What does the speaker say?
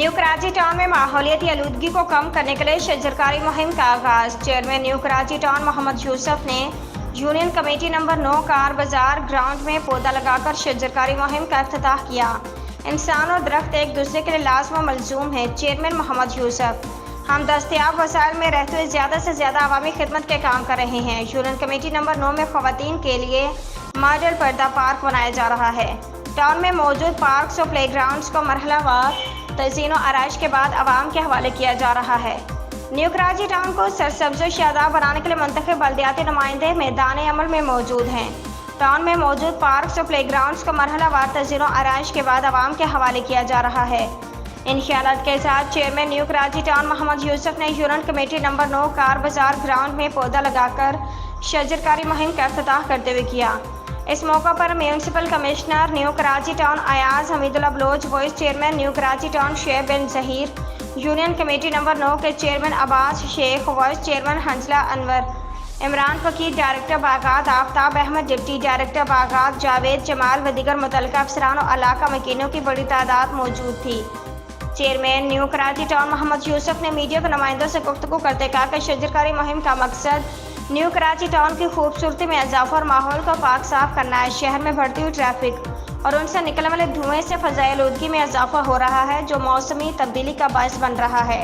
New Karachi town में माहौलियाती आलूदगी को कम करने के लिए शजरकारी मुहिम का आगाज। Chairman new Karachi town Mohammad Yusuf ने यूनियन कमेटी नंबर 9 कार बाजार ग्राउंड में पौधा लगाकर शजरकारी मुहिम का इफ्तिताह किया। इंसान और दरख्त एक दूसरे के लिए लाज़िम व मलज़ूम है। चेयरमैन मोहम्मद यूसुफ, हम दस्तयाब वसाइल में रहते हुए ज़्यादा से ज़्यादा अवामी खिदमत के काम कर रहे हैं। यूनियन कमेटी नंबर 9 में ख़वातीन के लिए मॉडल पर्दा पार्क बनाया जा रहा है। टाउन में मौजूद पार्क्स और प्ले ग्राउंड्स को मरहलावार तज़ीन व आराइश के बाद आवाम के हवाले किया जा रहा है। न्यू कराची टाउन को सरसब्ज़ व शादाब बनाने के लिए मुंतखब बल्दियाती नुमाइंदे मैदान अमल में मौजूद हैं। टाउन में मौजूद पार्क्स और प्ले ग्राउंड्स को मरहलावार तज़ीन व आराइश के बाद आवाम के हवाले किया जा रहा है। इन ख्यालात के साथ chairman new Karachi town Mohammad Yusuf ने यूनियन कमेटी नंबर 9 कार बाजार ग्राउंड में पौधा लगाकर शजरकारी मुहिम का इफ्तिताह करते हुए किया। इस मौका पर municipal commissioner new Karachi town Ayaz Hamidullah Baloch, vice chairman new Karachi town Sheikh Bin Zaheer, union committee number 9 के chairman Abbas Sheikh, vice chairman Hansla Anwar, Imran Faqir director बागात, आफ्ताब अहमद डिप्टी डायरेक्टर बागात, जावेद जमाल व दीगर मुतल्लिका अफसरान और इलाका मकीनों की बड़ी तादाद मौजूद थी। Chairman new Karachi town Mohammad Yusuf ने मीडिया के नुमाइंदों से गुफ्तगू करते कहा कि शजरकारी मुहिम का मकसद न्यू कराची टाउन की खूबसूरती में इजाफा और माहौल को पाक साफ करना है। शहर में बढ़ती हुई ट्रैफिक और उनसे निकलने वाले धुएं से फ़ज़ाई आलूदगी में इजाफा हो रहा है, जो मौसमी तब्दीली का बायस बन रहा है।